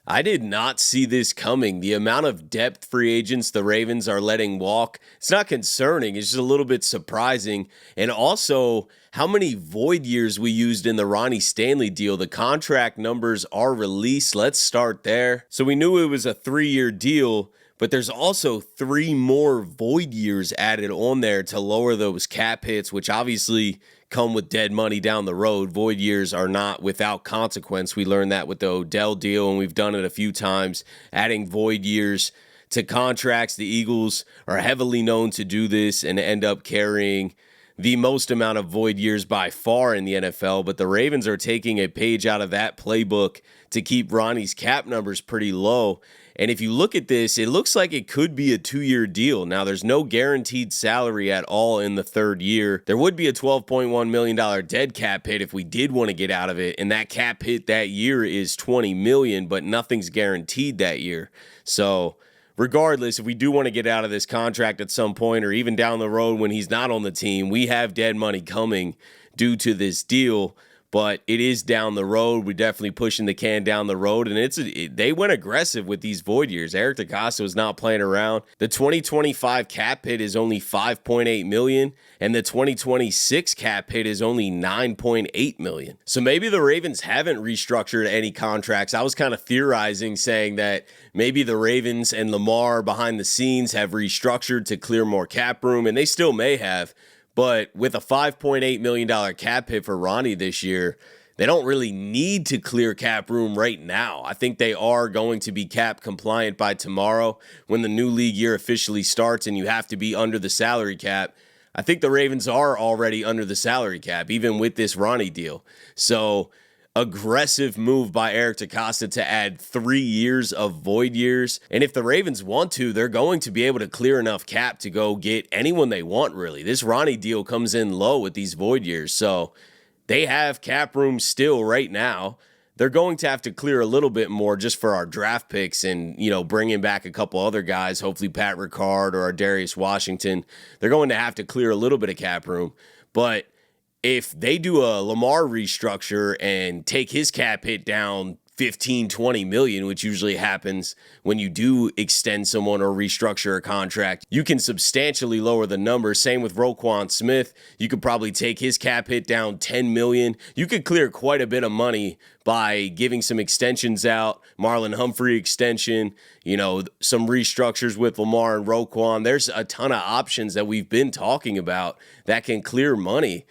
I did not see this coming. The amount of depth free agents the Ravens are letting walk, it's not concerning. It's just a little bit surprising. And also, how many void years we used in the Ronnie Stanley deal. The contract numbers are released. Let's start there. So we knew it was a 3-year deal, but there's also 3 more void years added on there to lower those cap hits, which obviously come with dead money down the road. Void years are not without consequence. We learned that with the Odell deal, and we've done it a few times, adding void years to contracts. The Eagles are heavily known to do this and end up carrying the most amount of void years by far in the NFL, but the Ravens are taking a page out of that playbook to keep Ronnie's cap numbers pretty low. And if you look at this, it looks like it could be a 2-year deal. Now, there's no guaranteed salary at all in the 3rd year. There would be a $12.1 million dead cap hit if we did want to get out of it, and that cap hit that year is $20 million, but nothing's guaranteed that year. So regardless, if we do want to get out of this contract at some point or even down the road when he's not on the team, we have dead money coming due to this deal. But it is down the road. We're definitely pushing the can down the road, and they went aggressive with these void years. Eric DeCosta was not playing around. The 2025 cap hit is only $5.8 million, and the 2026 cap hit is only $9.8 million. So maybe the Ravens haven't restructured any contracts. I was kind of theorizing, saying that maybe the Ravens and Lamar behind the scenes have restructured to clear more cap room, and they still may have. But with a $5.8 million cap hit for Ronnie this year, they don't really need to clear cap room right now. I think they are going to be cap compliant by tomorrow when the new league year officially starts and you have to be under the salary cap. I think the Ravens are already under the salary cap, even with this Ronnie deal. So aggressive move by Eric DeCosta to add 3 years of void years. And if the Ravens want to, they're going to be able to clear enough cap to go get anyone they want, really. This Ronnie deal comes in low with these void years. So they have cap room still right now. They're going to have to clear a little bit more just for our draft picks and, bringing back a couple other guys, hopefully Pat Ricard or Darius Washington. They're going to have to clear a little bit of cap room. But if they do a Lamar restructure and take his cap hit down 15, 20 million, which usually happens when you do extend someone or restructure a contract, you can substantially lower the number. Same with Roquan Smith. You could probably take his cap hit down 10 million. You could clear quite a bit of money by giving some extensions out, Marlon Humphrey extension, some restructures with Lamar and Roquan. There's a ton of options that we've been talking about that can clear money.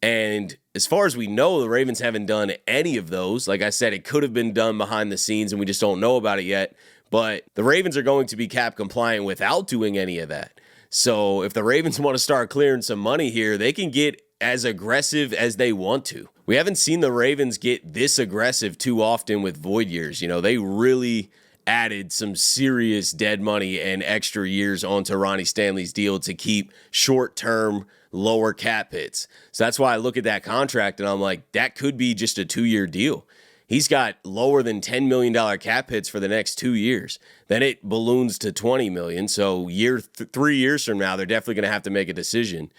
And as far as we know, the Ravens haven't done any of those. Like I said, it could have been done behind the scenes and we just don't know about it yet. But the Ravens are going to be cap compliant without doing any of that. So if the Ravens want to start clearing some money here, they can get as aggressive as they want to. We haven't seen the Ravens get this aggressive too often with void years. They really added some serious dead money and extra years onto Ronnie Stanley's deal to keep short-term lower cap hits. So that's why I look at that contract and I'm like, that could be just a 2-year deal. He's got lower than $10 million cap hits for the next 2 years. Then it balloons to $20 million. So 3 years from now, they're definitely going to have to make a decision.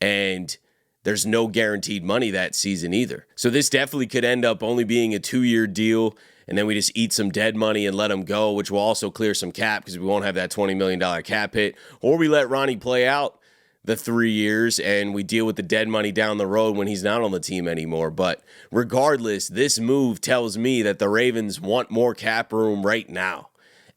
And there's no guaranteed money that season either. So this definitely could end up only being a 2-year deal. And then we just eat some dead money and let him go, which will also clear some cap because we won't have that $20 million cap hit. Or we let Ronnie play out the 3 years and we deal with the dead money down the road when he's not on the team anymore. But regardless, this move tells me that the Ravens want more cap room right now.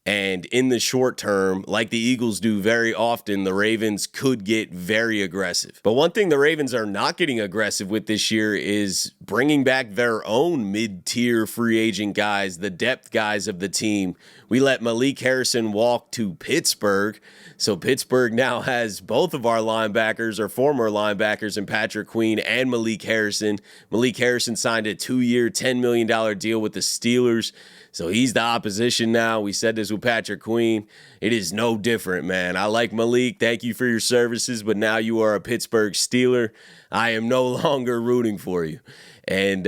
And in the short term, like the Eagles do very often, the Ravens could get very aggressive. But one thing the Ravens are not getting aggressive with this year is bringing back their own mid-tier free agent guys, the depth guys of the team. We let Malik Harrison walk to Pittsburgh. So Pittsburgh now has both of our linebackers or former linebackers in Patrick Queen and Malik Harrison. Malik Harrison signed a 2-year, $10 million deal with the Steelers. So he's the opposition now. We said this with Patrick Queen. It is no different, man. I like Malik. Thank you for your services, but now you are a Pittsburgh Steeler. I am no longer rooting for you. And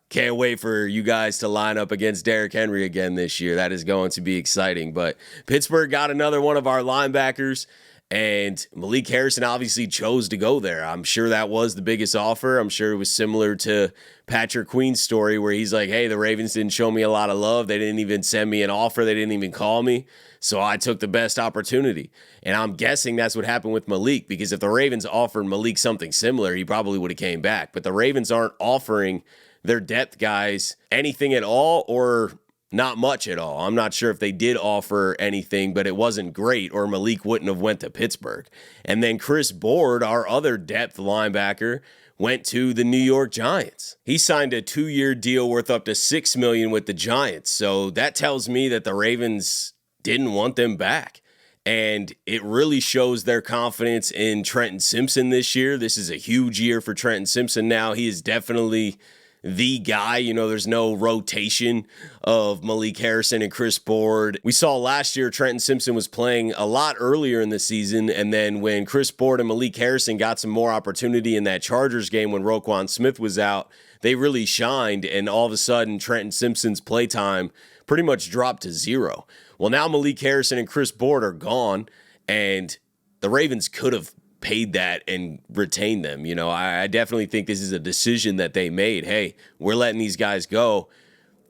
can't wait for you guys to line up against Derrick Henry again this year. That is going to be exciting. But Pittsburgh got another one of our linebackers. And Malik Harrison obviously chose to go there. I'm sure that was the biggest offer. I'm sure it was similar to Patrick Queen's story where he's like, hey, the Ravens didn't show me a lot of love. They didn't even send me an offer. They didn't even call me. So I took the best opportunity. And I'm guessing that's what happened with Malik, because if the Ravens offered Malik something similar, he probably would have came back. But the Ravens aren't offering their depth guys anything at all, or not much at all. I'm not sure if they did offer anything, but it wasn't great, or Malik wouldn't have went to Pittsburgh. And then Chris Board, our other depth linebacker, went to the New York Giants. He signed a 2-year deal worth up to $6 million with the Giants. So that tells me that the Ravens didn't want them back. And it really shows their confidence in Trenton Simpson this year. This is a huge year for Trenton Simpson now. He is definitely the guy. You know, there's no rotation of Malik Harrison and Chris Board. We saw last year Trenton Simpson was playing a lot earlier in the season, and then when Chris Board and Malik Harrison got some more opportunity in that Chargers game when Roquan Smith was out, they really shined, and all of a sudden Trenton Simpson's playtime pretty much dropped to zero. Well, now Malik Harrison and Chris Board are gone, and the Ravens could have paid that and retained them. You know, I definitely think this is a decision that they made. Hey, we're letting these guys go.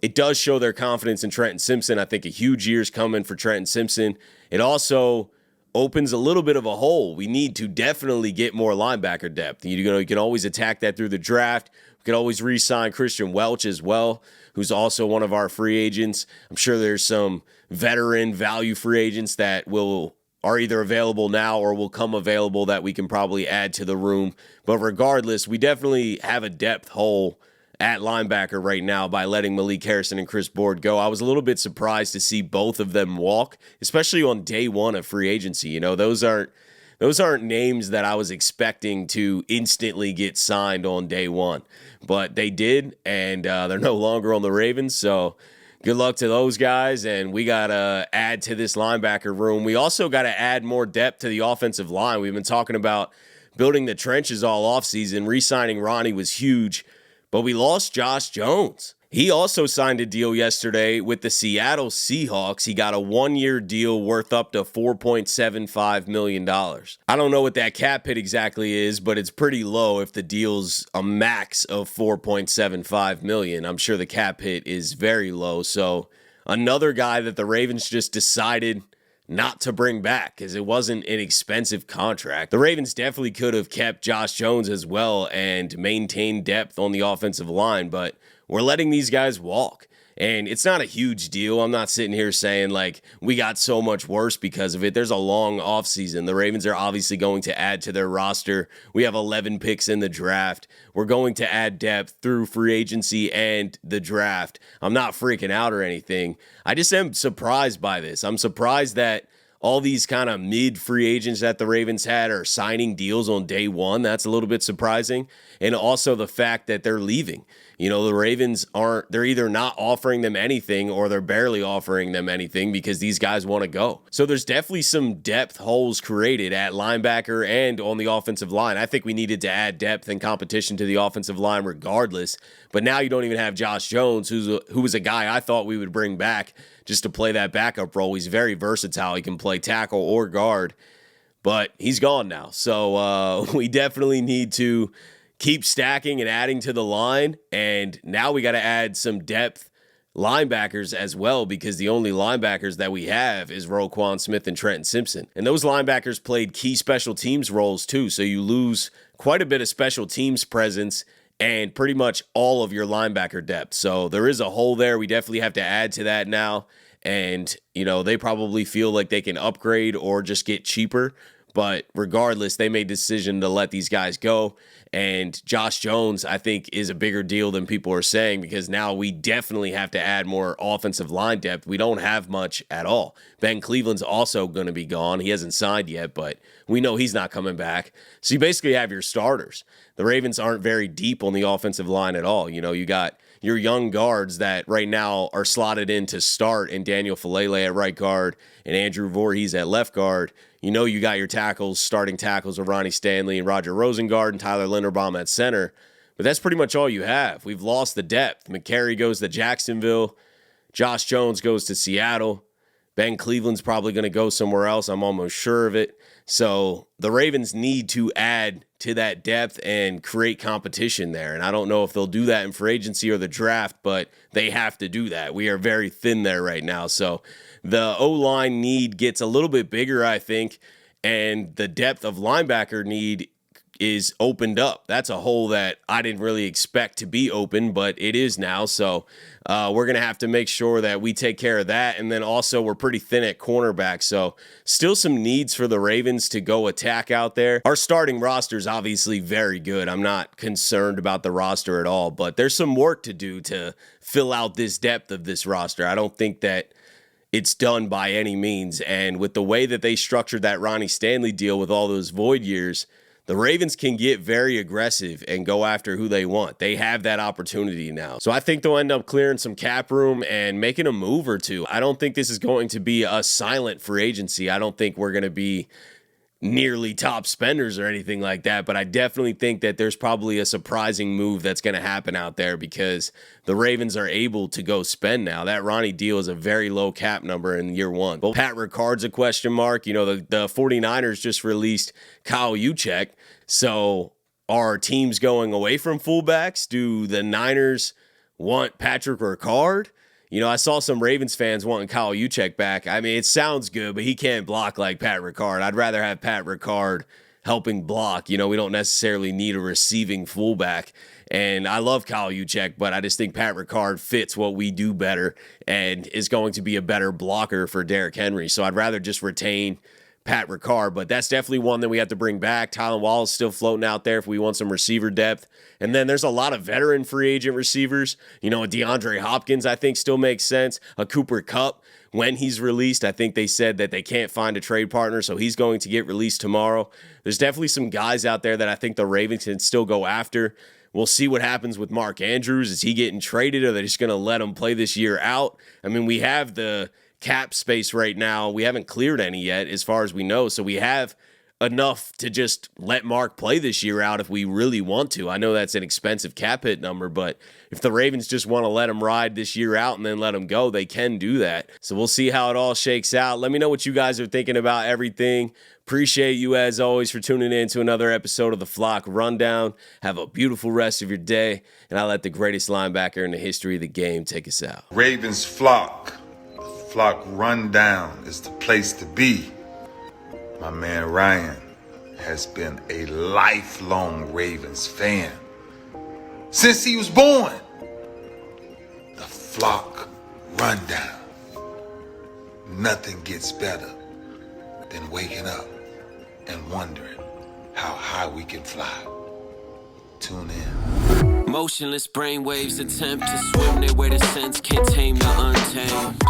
It does show their confidence in Trenton Simpson. I think a huge year's coming for Trenton Simpson. It also opens a little bit of a hole. We need to definitely get more linebacker depth. You can always attack that through the draft. We could always re-sign Christian Welch as well, who's also one of our free agents. I'm sure there's some veteran value free agents that are either available now or will come available that we can probably add to the room. But regardless, we definitely have a depth hole at linebacker right now by letting Malik Harrison and Chris Board go. I was a little bit surprised to see both of them walk, especially on day one of free agency. You know, those aren't names that I was expecting to instantly get signed on day one. But they did, and they're no longer on the Ravens, so good luck to those guys, and we got to add to this linebacker room. We also got to add more depth to the offensive line. We've been talking about building the trenches all offseason. Re-signing Ronnie was huge, but we lost Josh Jones. He also signed a deal yesterday with the Seattle Seahawks. He got a 1-year deal worth up to $4.75 million. I don't know what that cap hit exactly is, but it's pretty low if the deal's a max of $4.75 million. I'm sure the cap hit is very low. So another guy that the Ravens just decided not to bring back because it wasn't an expensive contract. The Ravens definitely could have kept Josh Jones as well and maintained depth on the offensive line, but we're letting these guys walk. And it's not a huge deal. I'm not sitting here saying, like, we got so much worse because of it. There's a long offseason. The Ravens are obviously going to add to their roster. We have 11 picks in the draft. We're going to add depth through free agency and the draft. I'm not freaking out or anything. I just am surprised by this. I'm surprised that all these kind of mid-free agents that the Ravens had are signing deals on day one. That's a little bit surprising. And also the fact that they're leaving. You know, the Ravens they're either not offering them anything or they're barely offering them anything because these guys want to go. So there's definitely some depth holes created at linebacker and on the offensive line. I think we needed to add depth and competition to the offensive line regardless. But now you don't even have Josh Jones, who was a guy I thought we would bring back just to play that backup role. He's very versatile. He can play tackle or guard, but he's gone now. So we definitely need to keep stacking and adding to the line. And now we got to add some depth linebackers as well, because the only linebackers that we have is Roquan Smith and Trenton Simpson. And those linebackers played key special teams roles too. So you lose quite a bit of special teams presence and pretty much all of your linebacker depth. So there is a hole there. We definitely have to add to that now. And, you know, they probably feel like they can upgrade or just get cheaper. But regardless, they made the decision to let these guys go. And Josh Jones, I think, is a bigger deal than people are saying, because now we definitely have to add more offensive line depth. We don't have much at all. Ben Cleveland's also going to be gone. He hasn't signed yet, but we know he's not coming back. So you basically have your starters. The Ravens aren't very deep on the offensive line at all. You know, you got your young guards that right now are slotted in to start, and Daniel Falele at right guard and Andrew Voorhees at left guard. You know, you got your starting tackles of Ronnie Stanley and Roger Rosengard and Tyler Linderbaum at center. But that's pretty much all you have. We've lost the depth. McCary goes to Jacksonville. Josh Jones goes to Seattle. Ben Cleveland's probably going to go somewhere else. I'm almost sure of it. So the Ravens need to add to that depth and create competition there. And I don't know if they'll do that in free agency or the draft, but they have to do that. We are very thin there right now. So the O-line need gets a little bit bigger, I think, and the depth of linebacker need is opened up. That's a hole that I didn't really expect to be open, but it is now. So we're going to have to make sure that we take care of that. And then also we're pretty thin at cornerback. So still some needs for the Ravens to go attack out there. Our starting roster is obviously very good. I'm not concerned about the roster at all, but there's some work to do to fill out this depth of this roster. I don't think that it's done by any means. And with the way that they structured that Ronnie Stanley deal with all those void years, the Ravens can get very aggressive and go after who they want. They have that opportunity now. So I think they'll end up clearing some cap room and making a move or two. I don't think this is going to be a silent free agency. I don't think we're going to be nearly top spenders or anything like that, but I definitely think that there's probably a surprising move that's going to happen out there because the Ravens are able to go spend now. That Ronnie deal is a very low cap number in year one. But Pat Ricard's a question mark. You know, the 49ers just released Kyle Juszczyk. So are teams going away from fullbacks? Do the Niners want Patrick Ricard? You know, I saw some Ravens fans wanting Kyle Juszczyk back. I mean, it sounds good, but he can't block like Pat Ricard. I'd rather have Pat Ricard helping block. You know, we don't necessarily need a receiving fullback. And I love Kyle Juszczyk, but I just think Pat Ricard fits what we do better and is going to be a better blocker for Derrick Henry. So I'd rather just retain Pat Ricard, but that's definitely one that we have to bring back. Tylan Wallace still floating out there if we want some receiver depth. And then there's a lot of veteran free agent receivers. You know, a DeAndre Hopkins, I think, still makes sense. A Cooper Kupp, when he's released, I think they said that they can't find a trade partner, so he's going to get released tomorrow. There's definitely some guys out there that I think the Ravens can still go after. We'll see what happens with Mark Andrews. Is he getting traded, or are they just going to let him play this year out? I mean, we have the cap space right now. We haven't cleared any yet as far as we know, so we have enough to just let Mark play this year out if we really want to. I know that's an expensive cap hit number, but if the Ravens just want to let him ride this year out and then let him go, they can do that. So we'll see how it all shakes out. Let me know what you guys are thinking about everything. Appreciate you as always for tuning in to another episode of the Flock Rundown. Have a beautiful rest of your day, and I'll let the greatest linebacker in the history of the game take us out. Ravens Flock. Flock Rundown is the place to be. My man Ryan has been a lifelong Ravens fan since he was born. The Flock Rundown. Nothing gets better than waking up and wondering how high we can fly. Tune in. Motionless brainwaves attempt to swim their way to sense, can't tame the untamed.